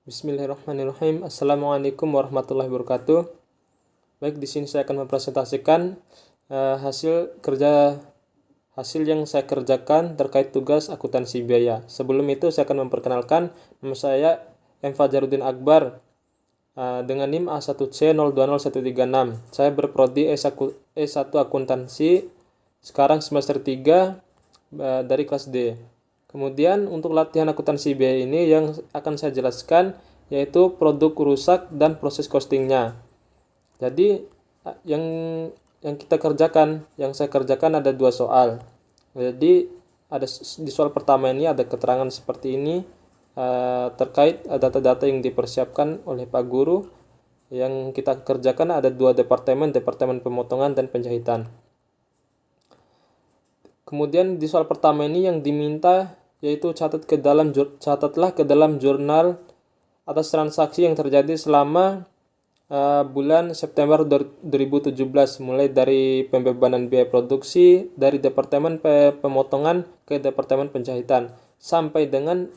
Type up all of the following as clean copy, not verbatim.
Bismillahirrahmanirrahim. Assalamualaikum warahmatullahi wabarakatuh. Baik, di sini saya akan mempresentasikan hasil yang saya kerjakan terkait tugas akuntansi biaya. Sebelum itu saya akan memperkenalkan, nama saya M. Fajaruddin Akbar dengan NIM A1C020136. Saya berprodi S1 akuntansi, sekarang semester 3 dari kelas D. Kemudian untuk latihan akuntansi biaya ini yang akan saya jelaskan yaitu produk rusak dan proses costingnya. Jadi yang saya kerjakan ada 2 soal. Jadi di soal pertama ini ada keterangan seperti ini terkait data-data yang dipersiapkan oleh Pak Guru. Yang kita kerjakan ada 2 departemen pemotongan dan penjahitan. Kemudian di soal pertama ini yang diminta yaitu catatlah ke dalam jurnal atas transaksi yang terjadi selama bulan September 2017, mulai dari pembebanan biaya produksi dari departemen pemotongan ke departemen penjahitan sampai dengan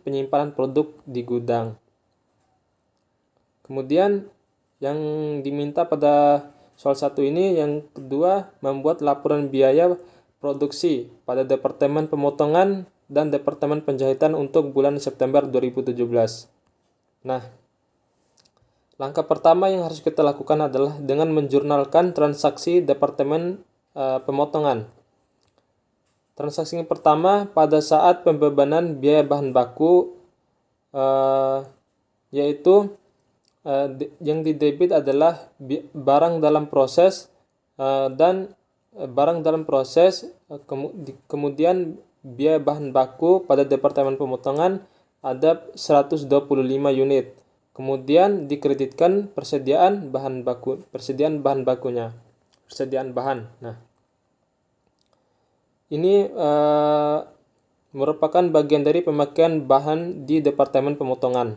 penyimpanan produk di gudang. Kemudian yang diminta pada soal 1 ini, yang kedua, membuat laporan biaya produksi pada departemen pemotongan dan departemen penjahitan untuk bulan September 2017. Nah, langkah pertama yang harus kita lakukan adalah dengan menjurnalkan transaksi departemen pemotongan. Transaksi yang pertama pada saat pembebanan biaya bahan baku, yaitu yang didebit adalah barang dalam proses kemudian biaya bahan baku pada departemen pemotongan ada 125 unit. Kemudian dikreditkan persediaan bahan bakunya. Nah, ini merupakan bagian dari pemakaian bahan di departemen pemotongan.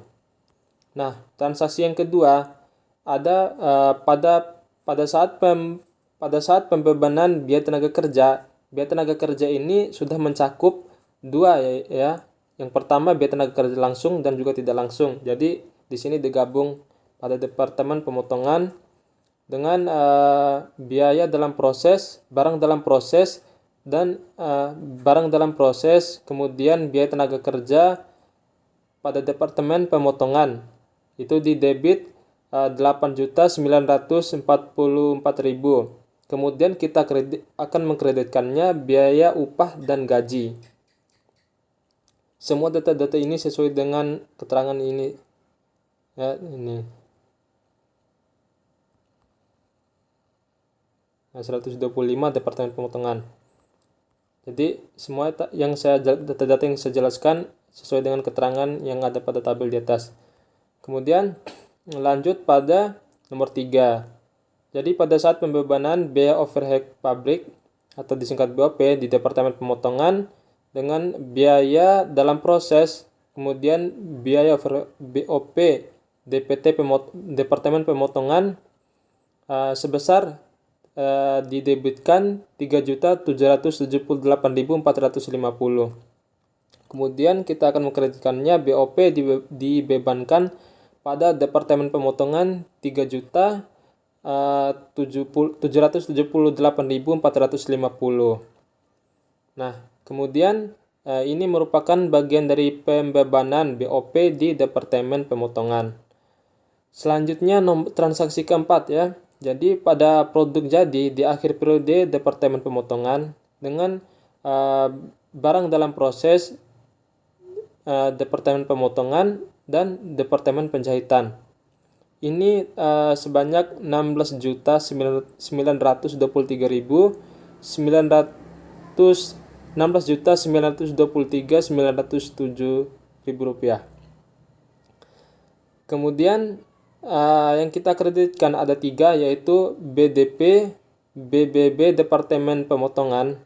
Nah, transaksi yang kedua ada pada saat pembebanan biaya tenaga kerja. Biaya tenaga kerja ini sudah mencakup 2 ya. Yang pertama biaya tenaga kerja langsung dan juga tidak langsung. Jadi di sini digabung pada departemen pemotongan dengan biaya dalam proses, barang dalam proses dan barang dalam proses, kemudian biaya tenaga kerja pada departemen pemotongan. Itu di debit 8.944.000. Kemudian kita akan mengkreditkannya biaya upah dan gaji. Semua data-data ini sesuai dengan keterangan ini. Ya, ini. Nah, 125 departemen pemotongan. Jadi semua data-data yang saya jelaskan sesuai dengan keterangan yang ada pada tabel di atas. Kemudian lanjut pada nomor 3. Jadi pada saat pembebanan biaya overhead pabrik atau disingkat BOP di departemen pemotongan dengan biaya dalam proses, kemudian biaya BOP DPT departemen pemotongan sebesar didebitkan 3.778.450. Kemudian kita akan mengkreditkannya BOP dibebankan pada departemen pemotongan 3.778.450. Nah, kemudian ini merupakan bagian dari pembebanan BOP di departemen pemotongan. Selanjutnya transaksi keempat ya. Jadi pada produk jadi di akhir periode departemen pemotongan dengan barang dalam proses departemen pemotongan dan departemen penjahitan. Ini sebanyak 16.923.907 rupiah. Kemudian yang kita kreditkan ada 3, yaitu BDP, BBB departemen pemotongan,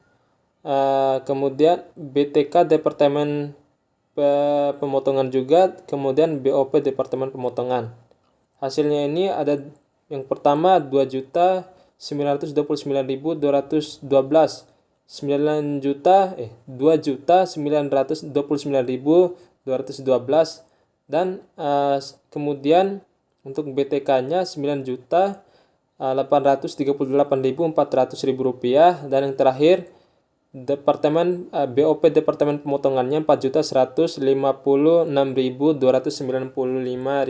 kemudian BTK departemen pemotongan juga, kemudian BOP Departemen Pemotongan. Hasilnya ini ada yang pertama 2.929.212, 2.929.212, dan kemudian untuk BTK-nya 9.838.400 rupiah, dan yang terakhir BOP Departemen Pemotongannya 4.156.295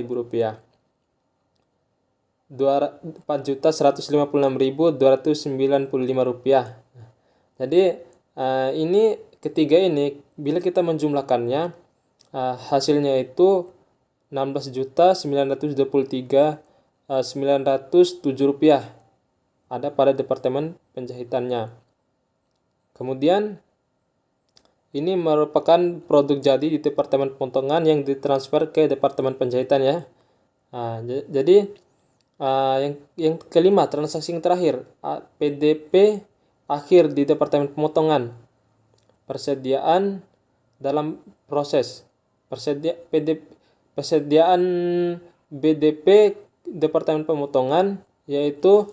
rupiah. 4.156.295 rupiah. Jadi ini ketiga ini bila kita menjumlahkannya hasilnya itu 16.923.907 rupiah ada pada departemen penjahitannya. Kemudian ini merupakan produk jadi di departemen pemotongan yang ditransfer ke departemen penjahitan ya. Jadi yang kelima, transaksi yang terakhir, PDP akhir di departemen pemotongan. Persediaan dalam proses. Persediaan BDP departemen pemotongan yaitu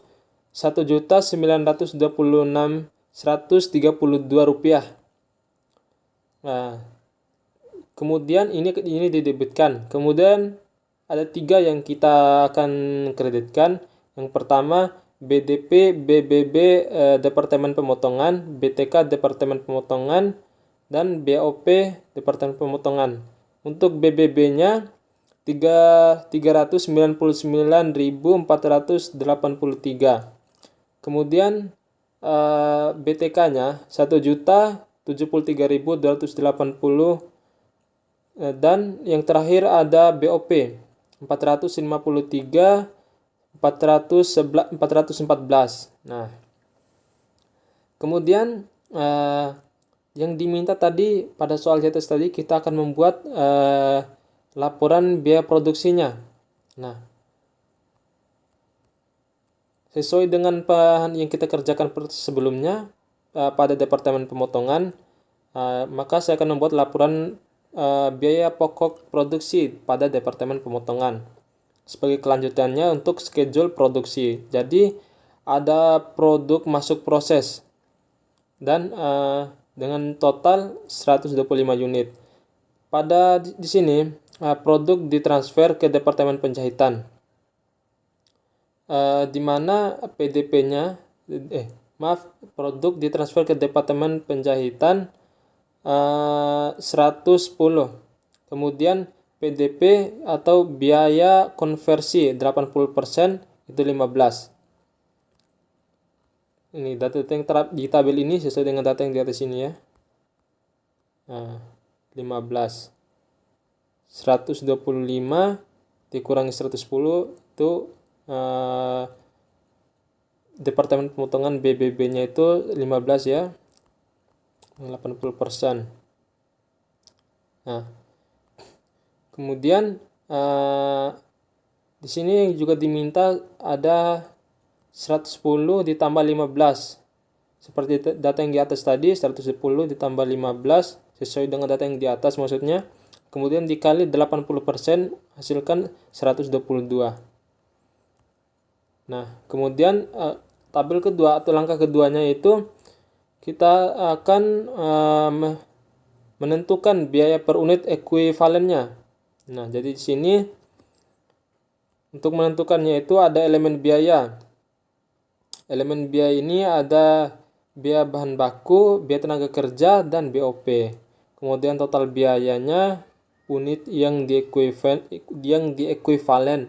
1.926.132 rupiah. Nah, kemudian ini didebitkan. Kemudian ada 3 yang kita akan kreditkan. Yang pertama BDP, BBB Departemen Pemotongan, BTK Departemen Pemotongan, dan BOP Departemen Pemotongan. Untuk BBB-nya 399.483. Kemudian BTK-nya 1.073.280, dan yang terakhir ada BOP 453.414. Nah, kemudian yang diminta tadi pada soal di atas tadi, kita akan membuat laporan biaya produksinya. Nah, sesuai dengan yang kita kerjakan sebelumnya pada departemen pemotongan, maka saya akan membuat laporan biaya pokok produksi pada departemen pemotongan sebagai kelanjutannya untuk schedule produksi. Jadi ada produk masuk proses dan dengan total 125 unit. Pada di sini produk ditransfer ke departemen penjahitan, di mana PDP-nya produk ditransfer ke departemen penjahitan 110. Kemudian PDP atau biaya konversi 80% itu 15. Ini data yang di tabel ini sesuai dengan data yang di atas ini ya. 15. 125 dikurangi 110 itu departemen pemotongan BBB-nya itu 15 ya. 80%. Nah, kemudian di sini juga diminta ada 110 ditambah 15. Seperti data yang di atas tadi, 110 ditambah 15 sesuai dengan data yang di atas maksudnya. Kemudian dikali 80% hasilkan 122. Nah, kemudian tabel kedua atau langkah keduanya itu kita akan menentukan biaya per unit ekuivalennya. Nah, jadi di sini untuk menentukannya itu ada elemen biaya. Elemen biaya ini ada biaya bahan baku, biaya tenaga kerja, dan BOP. Kemudian total biayanya unit yang diekuivalen.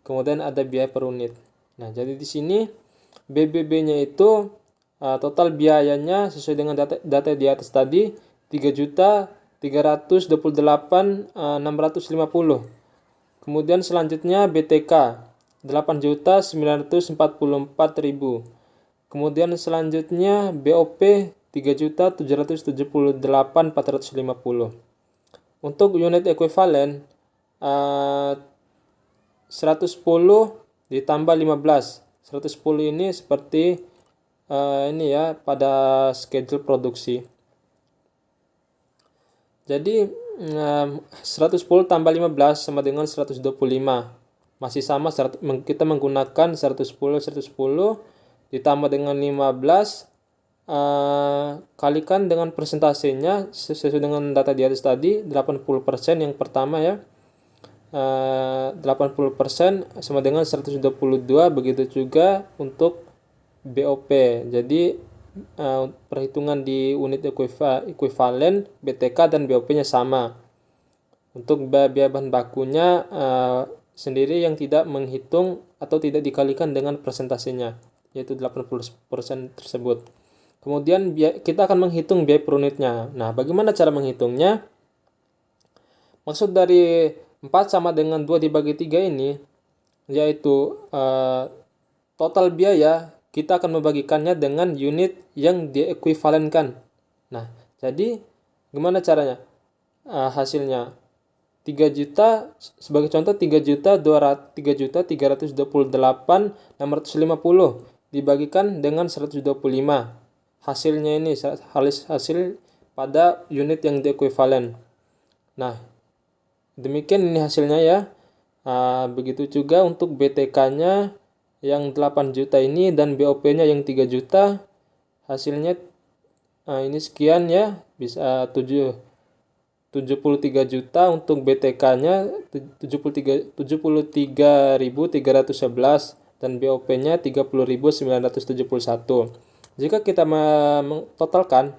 Kemudian ada biaya per unit. Nah, jadi di sini BBB-nya itu total biayanya sesuai dengan data di atas tadi 3.328.650. Kemudian selanjutnya BTK 8.944.000. Kemudian selanjutnya BOP 3.778.450. Untuk unit ekuivalen 110 ditambah 15. 110 ini seperti ini ya pada schedule produksi. Jadi 110 tambah 15 sama dengan 125. Masih sama, kita menggunakan 110 ditambah dengan 15, kalikan dengan persentasenya sesuai dengan data di atas tadi, 80% yang pertama ya. 80% sama dengan 122, begitu juga untuk BOP. Jadi perhitungan di unit ekuivalen BTK dan BOP-nya sama. Untuk biaya bahan bakunya sendiri yang tidak menghitung atau tidak dikalikan dengan persentasenya, yaitu 80% tersebut. Kemudian kita akan menghitung biaya per unitnya. Nah, bagaimana cara menghitungnya? Maksud dari 4 sama dengan 2 dibagi 3 ini, yaitu total biaya kita akan membagikannya dengan unit yang diekuivalenkan. Nah, jadi gimana caranya? Hasilnya 3 juta, sebagai contoh 3.328.650 dibagikan dengan 125. Hasilnya ini hasil pada unit yang diekuivalen. Nah, demikian ini hasilnya ya. Begitu juga untuk BTK-nya yang 8 juta ini dan BOP-nya yang 3 juta. Hasilnya ini sekian ya, bisa 73 juta untuk BTK-nya 73.311 dan BOP-nya 30.971. Jika kita mengtotalkan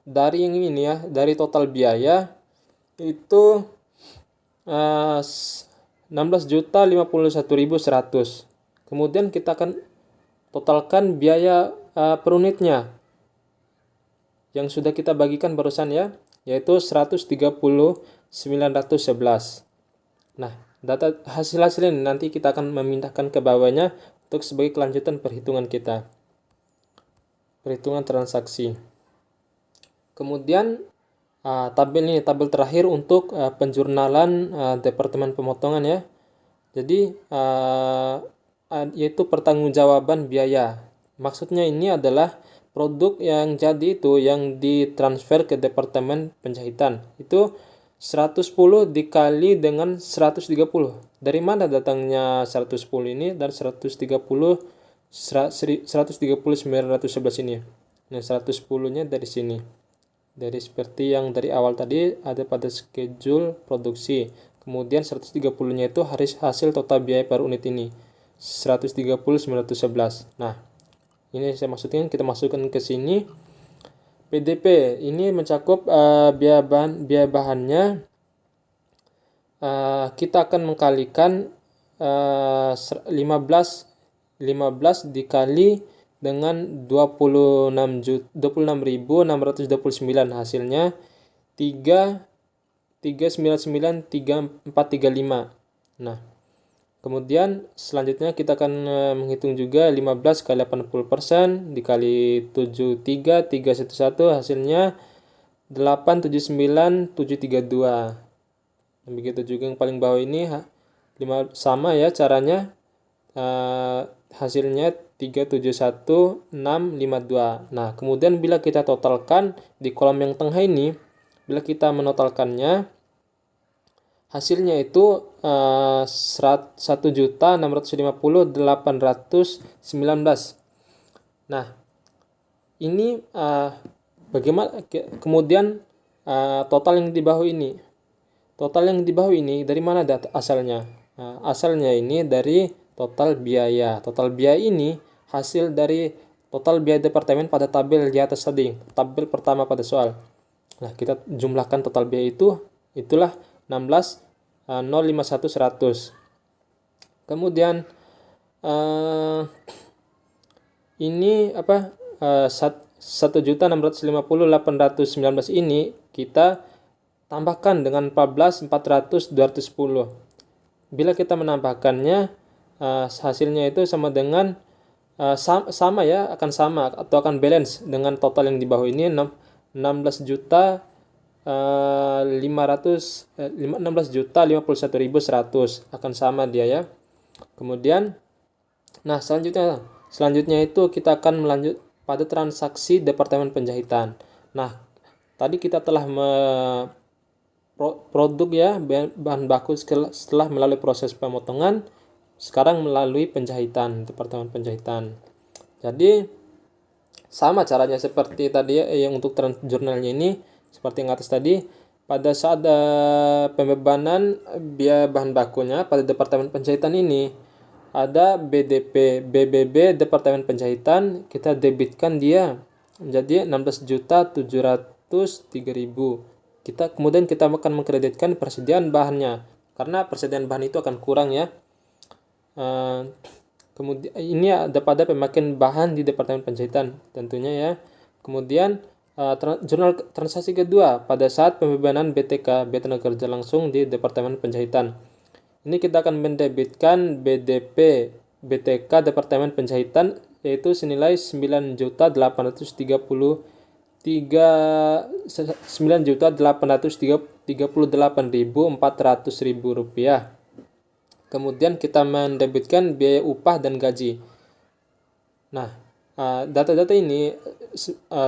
dari yang ini ya, dari total biaya itu 16.051.100. Kemudian kita akan totalkan biaya per unitnya yang sudah kita bagikan barusan ya, yaitu 130.911. Nah, data hasil ini nanti kita akan memindahkan ke bawahnya untuk sebagai kelanjutan perhitungan kita. Perhitungan transaksi. Kemudian tabel terakhir untuk penjurnalan Departemen Pemotongan ya. Jadi yaitu pertanggungjawaban biaya. Maksudnya ini adalah produk yang jadi itu yang ditransfer ke Departemen Penjahitan. Itu 110 dikali dengan 130. Dari mana datangnya 110 ini dan 130.911 ini? Nah, 110-nya dari sini. Dari seperti yang dari awal tadi ada pada schedule produksi. Kemudian 130-nya itu hasil total biaya per unit ini. 130.911. Nah, ini saya maksudkan kita masukkan ke sini. PDP ini mencakup biaya bahannya. Kita akan mengkalikan 15 dikali dengan 26.629 hasilnya 399.3435. Nah, kemudian selanjutnya kita akan menghitung juga 15 kali 80% dikali 73311 hasilnya 879.732. Begitu juga yang paling bawah ini sama ya caranya, hasilnya 371.652. Nah, kemudian bila kita totalkan di kolom yang tengah ini, bila kita menotalkannya, hasilnya itu 1.650.819. Nah, ini bagaimana kemudian total yang di bawah ini? Total yang di bawah ini dari mana asalnya? Asalnya ini dari total biaya. Total biaya ini hasil dari total biaya departemen pada tabel di atas tadi, tabel pertama pada soal. Nah, kita jumlahkan total biaya itulah 16.051.100. Kemudian ini 1.650.819 ini kita tambahkan dengan 14.400.210. Bila kita menambahkannya, hasilnya itu sama dengan sama ya, akan sama atau akan balance dengan total yang di bawah ini 16.051.100 akan sama dia ya. Kemudian selanjutnya itu kita akan melanjut pada transaksi Departemen Penjahitan. Nah, tadi kita telah produk ya, bahan baku setelah melalui proses pemotongan, sekarang melalui penjahitan, departemen penjahitan. Jadi sama caranya seperti tadi ya, yang untuk jurnalnya ini seperti yang atas tadi. Pada saat pembebanan biaya bahan bakunya pada departemen penjahitan ini ada BDP, BBB departemen penjahitan, kita debitkan dia menjadi 16.703.000. Kemudian kita akan mengkreditkan persediaan bahannya karena persediaan bahan itu akan kurang ya. Kemudian ini ada pada pemakaian bahan di departemen penjahitan tentunya ya. Kemudian jurnal transaksi kedua pada saat pembebanan BTK, tenaga kerja langsung di departemen penjahitan. Ini kita akan mendebitkan BDP BTK departemen penjahitan yaitu senilai 9.838.400 rupiah. Kemudian kita mendebitkan biaya upah dan gaji. Nah, data-data ini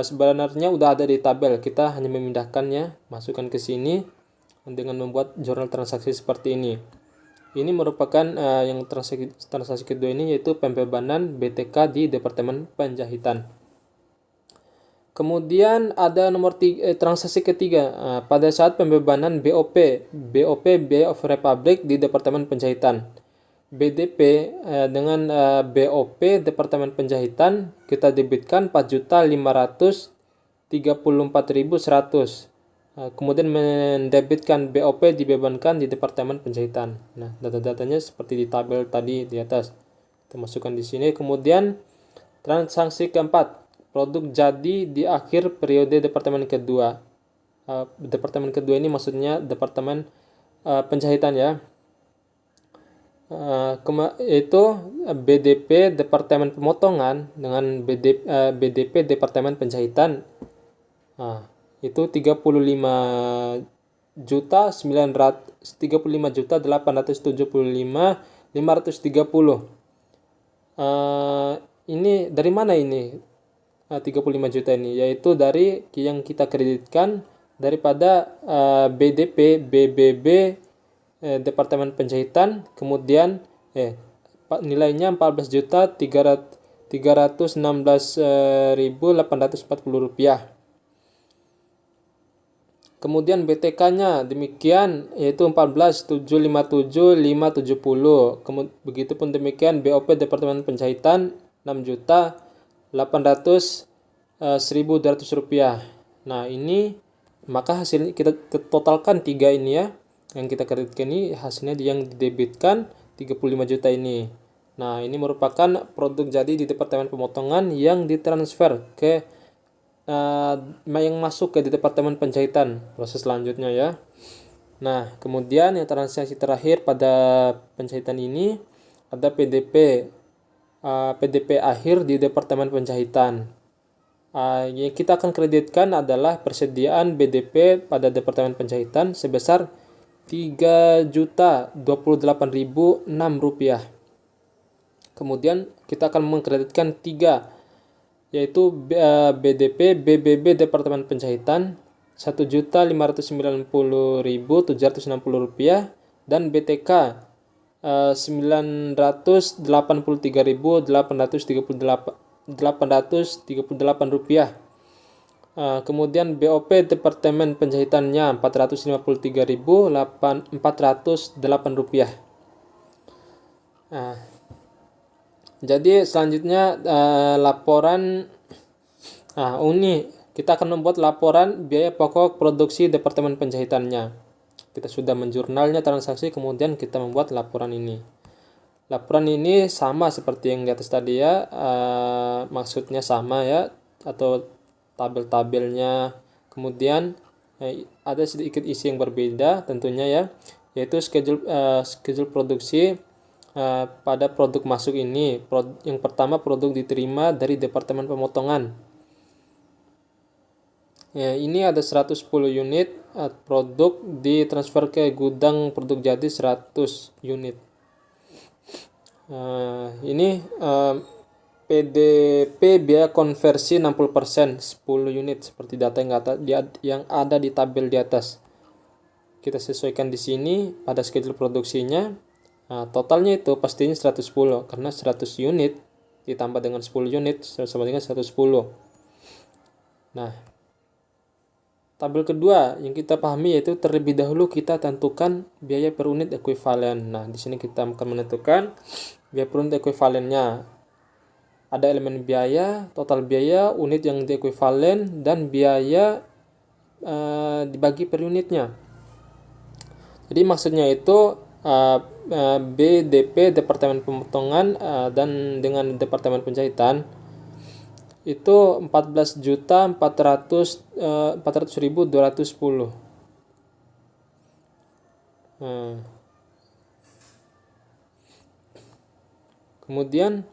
sebenarnya udah ada di tabel. Kita hanya memindahkannya, masukkan ke sini dengan membuat jurnal transaksi seperti ini. Ini merupakan yang transaksi kedua ini yaitu pembebanan BTK di departemen penjahitan. Kemudian ada nomor transaksi ketiga pada saat pembebanan BOP Biaya of Republic di departemen penjahitan. BDP dengan BOP departemen penjahitan kita debitkan 4.534.100. Kemudian mendebitkan BOP dibebankan di departemen penjahitan. Nah, data-datanya seperti di tabel tadi di atas. Kita masukkan di sini. Kemudian transaksi keempat, produk jadi di akhir periode departemen kedua. Departemen kedua ini maksudnya departemen penjahitan ya. Itu BDP departemen pemotongan dengan BDP departemen penjahitan. Itu 35.875.530. Ini dari mana ini 35 juta ini? Yaitu dari yang kita kreditkan daripada BDP BBB departemen penjahitan, kemudian nilainya 14.316.840 rupiah. Kemudian BTK-nya demikian yaitu 14.757.570. Begitupun demikian BOP departemen penjahitan 6.800.1.200 rupiah. Nah, ini maka hasil kita totalkan 3 ini ya. Yang kita kreditkan ini hasilnya yang didebitkan 35 juta ini. Nah, ini merupakan produk jadi di departemen pemotongan yang ditransfer ke yang masuk ke departemen penjahitan proses selanjutnya ya. Nah, kemudian yang transaksi terakhir pada penjahitan ini ada PDP akhir di departemen penjahitan. Yang kita akan kreditkan adalah persediaan BDP pada departemen penjahitan sebesar 3.028.006 rupiah. Kemudian kita akan mengkreditkan 3 yaitu BDP BBB departemen penjahitan 1.590.760 rupiah dan BTK 983.838 rupiah. Kemudian BOP departemen penjahitannya 453.408 rupiah. Jadi selanjutnya laporan ini kita akan membuat laporan biaya pokok produksi departemen penjahitannya. Kita sudah menjurnalnya transaksi, kemudian kita membuat laporan ini. Laporan ini sama seperti yang di atas tadi ya, maksudnya sama ya, atau tabel-tabelnya. Kemudian ada sedikit isi yang berbeda tentunya ya, yaitu schedule produksi pada produk masuk ini. Yang pertama produk diterima dari departemen pemotongan. Ini ada 110 unit produk ditransfer ke gudang produk jadi 100 unit. Ini PDP biaya konversi 60%, 10 unit seperti data yang ada di tabel di atas. kita sesuaikan di sini pada schedule produksinya. Nah, totalnya itu pastinya 110 karena 100 unit ditambah dengan 10 unit sama dengan 110. Nah, tabel kedua yang kita pahami yaitu terlebih dahulu kita tentukan biaya per unit ekuivalen. Nah, di sini kita akan menentukan biaya per unit ekuivalennya. Ada elemen biaya, total biaya, unit yang diekuivalen, dan biaya dibagi per unitnya. Jadi maksudnya itu BDP Departemen Pemotongan dan dengan Departemen Penjahitan itu 14.400.210. Kemudian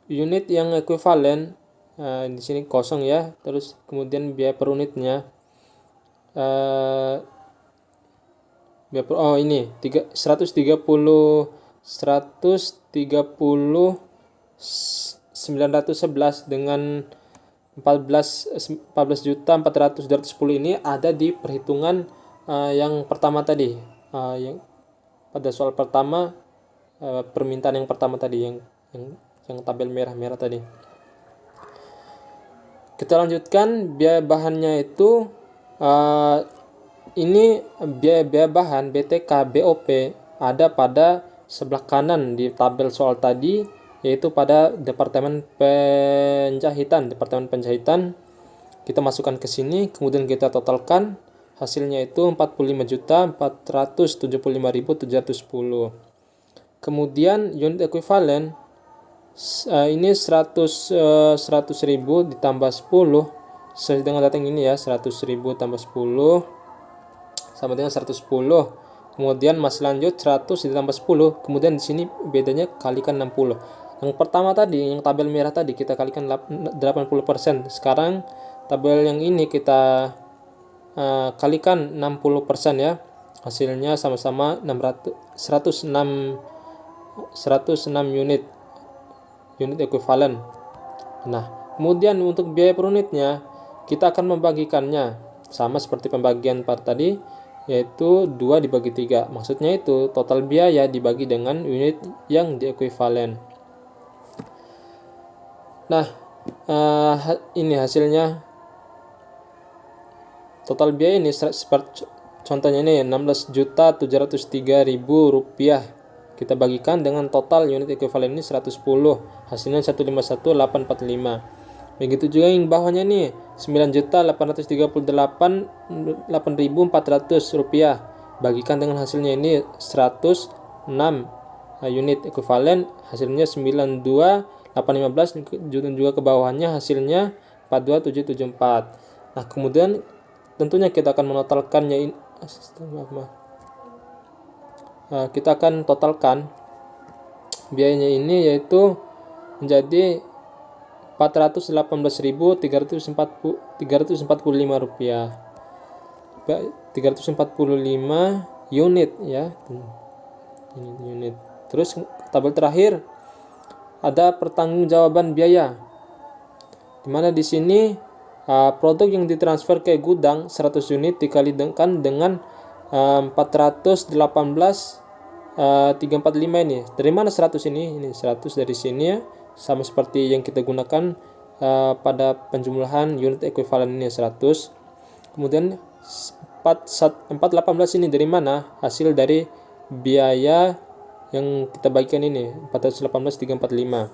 unit yang ekuivalen di sini kosong ya. Terus kemudian biaya per unitnya ini 130 911 dengan 14.400.210 ini ada di perhitungan yang pertama tadi, yang pada soal pertama, permintaan yang pertama tadi, yang tabel merah-merah tadi. Kita lanjutkan biaya bahannya itu ini biaya bahan BTK BOP ada pada sebelah kanan di tabel soal tadi, yaitu pada Departemen Penjahitan. Kita masukkan ke sini, kemudian kita totalkan, hasilnya itu 45.475.710. Kemudian unit ekuivalen ini 100.000 ditambah 10 sesuai dengan data yang ini ya, 100.000 tambah 10 sama dengan 110. Kemudian masih lanjut 100 ditambah 10, kemudian di sini bedanya kalikan 60. Yang pertama tadi, yang tabel merah tadi kita kalikan 80%. Sekarang tabel yang ini kita kalikan 60% ya. Hasilnya sama-sama 106 unit ekuivalen. Nah, kemudian untuk biaya per unitnya kita akan membagikannya sama seperti pembagian part tadi, yaitu 2 dibagi 3. Maksudnya itu total biaya dibagi dengan unit yang diekuivalen. Nah, ini hasilnya. Total biaya ini contohnya ini 16.703.000 rupiah. Kita bagikan dengan total unit ekuivalen ini 110. Hasilnya 151.845. Begitu juga yang bawahnya nih 9.838.8.400 rupiah. Bagikan dengan hasilnya ini 106 unit ekuivalen, hasilnya 92.815, dan juga ke bawahnya hasilnya 42.774. Nah, kemudian tentunya kita akan menotalkannya ini. Kita akan totalkan biayanya ini yaitu menjadi 418.345 rupiah. 345 unit ya. Unit. Terus tabel terakhir ada pertanggungjawaban biaya. Dimana di sini produk yang ditransfer ke gudang 100 unit dikalikan dengan 418.345 ini. Dari mana 100 ini? Ini 100 dari sini ya. Sama seperti yang kita gunakan pada penjumlahan unit ekuivalen ini 100. Kemudian 418 ini dari mana? Hasil dari biaya yang kita bagikan ini 418.345.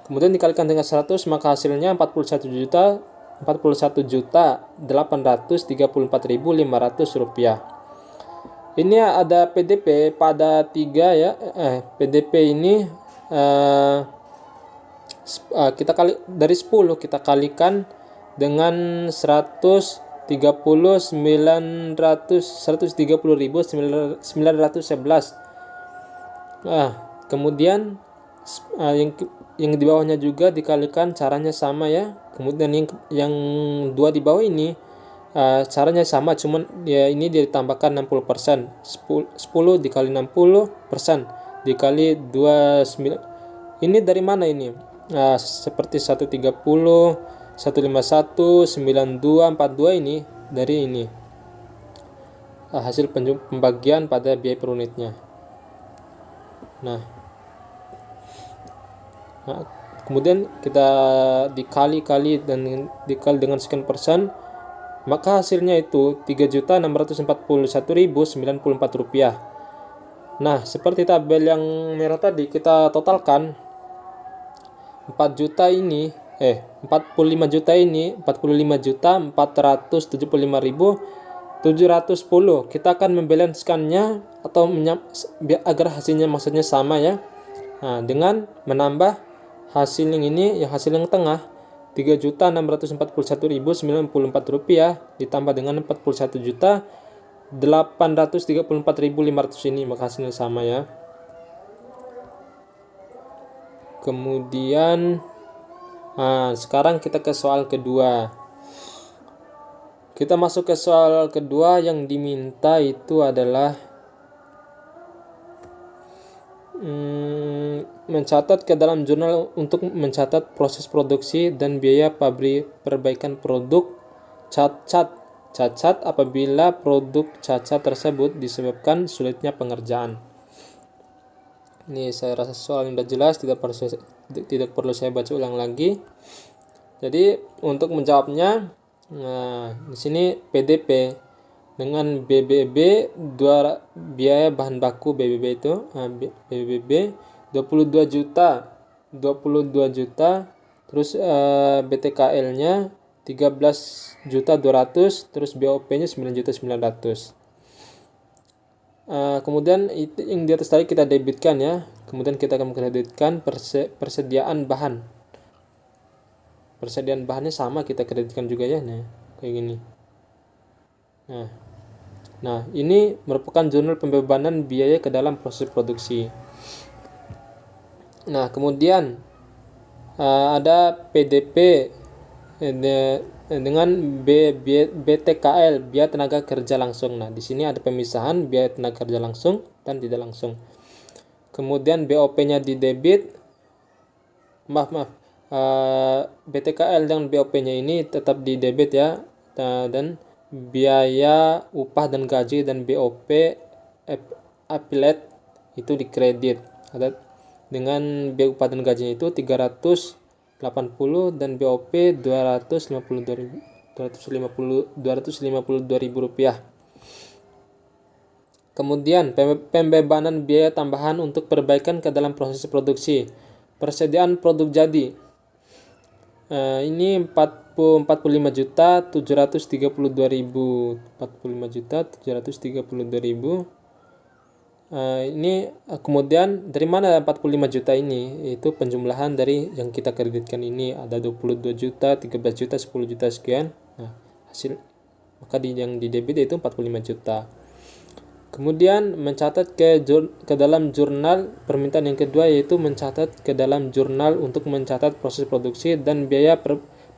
Kemudian dikalikan dengan 100, maka hasilnya 41.834.500 rupiah. Ini ada PDP pada 3 ya. PDP ini kita kali dari 10 kita kalikan dengan 130.911. Nah, kemudian yang di bawahnya juga dikalikan, caranya sama ya. Kemudian yang 2 di bawah ini caranya sama, cuman ya ini ditambahkan 60%. 10 dikali 60% dikali 29. Ini dari mana ini? Seperti 130 1519242 ini dari ini hasil pembagian pada biaya per unitnya. Nah, kemudian kita dikali dengan sekian persen, maka hasilnya itu Rp3.641.094. Nah, seperti tabel yang merah tadi, kita totalkan 45 juta ini 45.475.710. Kita akan membalancekannya atau agar hasilnya maksudnya sama ya. Nah, dengan menambah hasil yang ini, yang hasil yang tengah Rp3.641.094 ditambah dengan Rp41.834.500 ini, maka hasilnya sama ya. Kemudian sekarang kita ke soal kedua. Kita masuk ke soal kedua. Yang diminta itu adalah mencatat ke dalam jurnal untuk mencatat proses produksi dan biaya perbaikan produk. Cacat apabila produk cacat tersebut disebabkan sulitnya pengerjaan. Ini saya rasa soal yang sudah jelas, tidak perlu saya baca ulang lagi. Jadi untuk menjawabnya, di sini PDP dengan BBB, biaya bahan baku BBB itu BBB 22 juta, terus BTKL-nya 13.200.000, terus BOP-nya 9.900.000. Kemudian itu yang di atas tadi kita debitkan ya. Kemudian kita akan mengkreditkan persediaan bahan. Persediaan bahannya sama kita kreditkan juga ya. Nah, kayak gini. Nah, ini merupakan jurnal pembebanan biaya ke dalam proses produksi. Nah, kemudian ada PDP dengan BTKL, biaya tenaga kerja langsung. Nah, di sini ada pemisahan biaya tenaga kerja langsung dan tidak langsung. Kemudian BOP-nya di debit. BTKL dan BOP-nya ini tetap di debit ya. Dan biaya upah dan gaji dan BOP affiliate itu di kredit. Ada dengan biaya upah dan gajinya itu 380 dan BOP 252.000 rupiah. Kemudian pembebanan biaya tambahan untuk perbaikan ke dalam proses produksi. Persediaan produk jadi. Ini 45.732.000. 45.732.000. Ini kemudian dari mana 45 juta ini? Itu penjumlahan dari yang kita kreditkan ini, ada 22 juta, 13 juta, 10 juta sekian. Nah, hasil maka yang di debit itu 45 juta. Kemudian mencatat ke dalam jurnal permintaan yang kedua, yaitu mencatat ke dalam jurnal untuk mencatat proses produksi dan biaya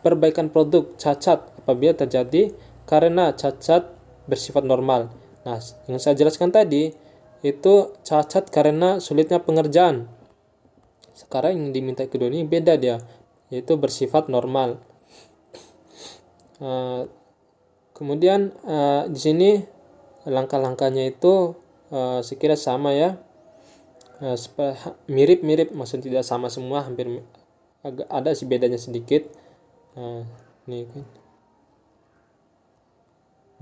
perbaikan produk cacat apabila terjadi karena cacat bersifat normal. Nah, yang saya jelaskan tadi itu cacat karena sulitnya pengerjaan. Sekarang yang diminta kedua ini beda dia, yaitu bersifat normal. Kemudian di sini langkah-langkahnya itu sekira sama ya, mirip-mirip, maksudnya tidak sama semua, hampir agak ada sih bedanya sedikit. Ini kan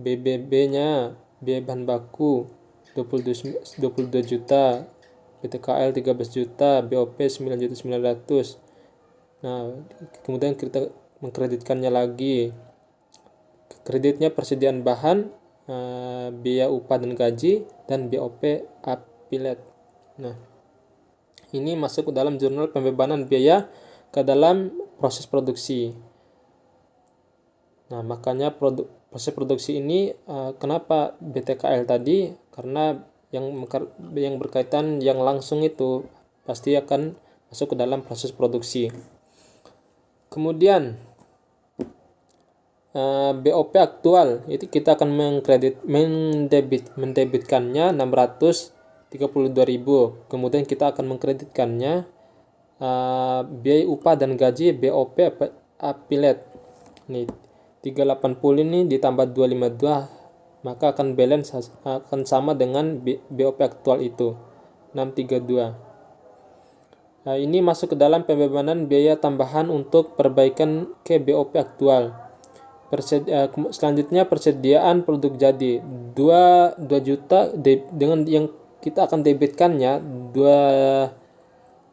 BBB-nya, biaya bahan baku 22 juta, BTKL 13 juta, BOP 9.900.000. Nah, kemudian kita mengkreditkannya lagi. Kreditnya persediaan bahan, biaya upah dan gaji, dan BOP affiliate. Nah, ini masuk ke dalam jurnal pembebanan biaya ke dalam proses produksi. Nah, makanya proses produksi ini kenapa BTKL tadi? Karena yang berkaitan yang langsung itu pasti akan masuk ke dalam proses produksi. Kemudian BOP aktual itu kita akan mendebitkannya 632.000. Kemudian kita akan mengkreditkannya biaya upah dan gaji BOP affiliate Nih 380 ini ditambah 252, maka akan balance, akan sama dengan BOP aktual itu 632. Nah, ini masuk ke dalam pembebanan biaya tambahan untuk perbaikan ke BOP aktual. Selanjutnya persediaan produk jadi 2 juta dengan yang kita akan debitkannya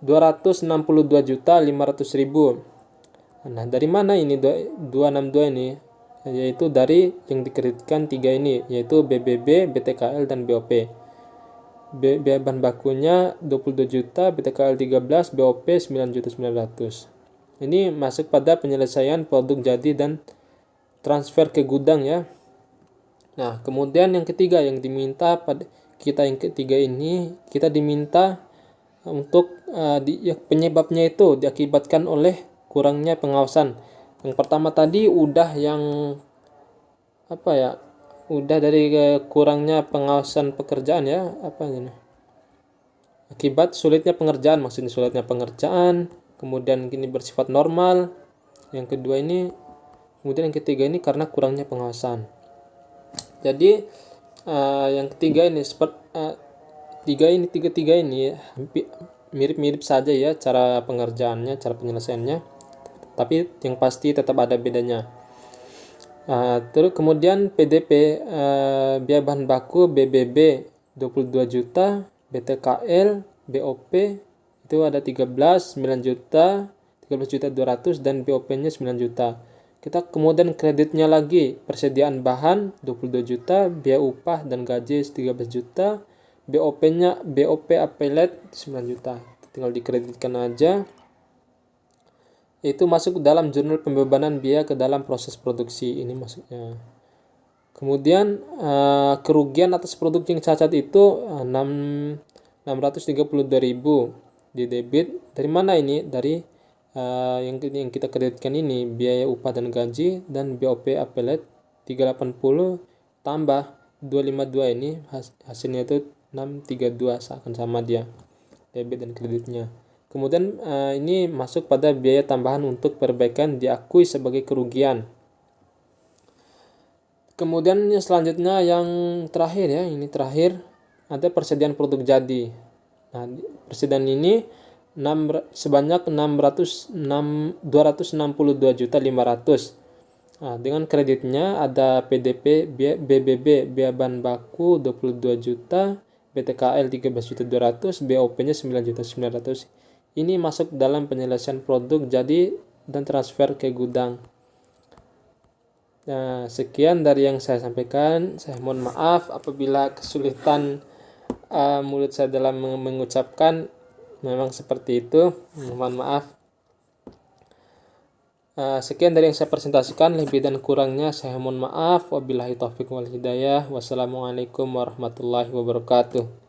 262.500.000. Nah, dari mana ini 262 ini? Yaitu dari yang dikreditkan 3 ini, yaitu BBB, BTKL, dan BOP. Biaya bahan bakunya 22 juta, BTKL 13, BOP 9.900.000. Ini masuk pada penyelesaian produk jadi dan transfer ke gudang ya. Nah, kemudian yang ketiga yang diminta pada kita yang ketiga ini, kita diminta untuk penyebabnya itu diakibatkan oleh kurangnya pengawasan. Yang pertama tadi udah yang udah dari kurangnya pengawasan pekerjaan ya, akibat sulitnya pengerjaan, maksudnya sulitnya pengerjaan, kemudian ini bersifat normal. Yang kedua ini, kemudian yang ketiga ini karena kurangnya pengawasan. Jadi yang ketiga ini tiga ini mirip-mirip saja ya cara pengerjaannya, cara penyelesaiannya, tapi yang pasti tetap ada bedanya. Terus kemudian PDP, biaya bahan baku BBB 22 juta, BTKL, BOP itu ada 9 juta, 13.200.000, dan BOP-nya 9 juta. Kita kemudian kreditnya lagi, persediaan bahan 22 juta, biaya upah dan gaji 13 juta, BOP-nya BOP apelet 9 juta. Tinggal dikreditkan aja. Itu masuk dalam jurnal pembebanan biaya ke dalam proses produksi, ini maksudnya. Kemudian kerugian atas produk yang cacat itu 632.000 di debit. Dari mana ini? Dari yang kita kreditkan ini, biaya upah dan gaji dan BOP apelet 380 tambah 252 ini hasilnya itu 632, akan sama dia debit dan kreditnya. Kemudian ini masuk pada biaya tambahan untuk perbaikan diakui sebagai kerugian. Kemudian Selanjutnya yang terakhir ya, ini terakhir ada persediaan produk jadi. Nah, persediaan ini sebanyak 262.500.000. Nah, dengan kreditnya ada PDP, BBB, biaya bahan baku 22 juta, BTKL 13.200.000, BOP-nya 9.900.000. Ini masuk dalam penyelesaian produk jadi dan transfer ke gudang. Nah, sekian dari yang saya sampaikan. Saya mohon maaf apabila kesulitan mulut saya dalam mengucapkan, memang seperti itu. Mohon maaf. Sekian dari yang saya presentasikan, lebih dan kurangnya saya mohon maaf. Wabillahi taufiq wal hidayah. Wassalamualaikum warahmatullahi wabarakatuh.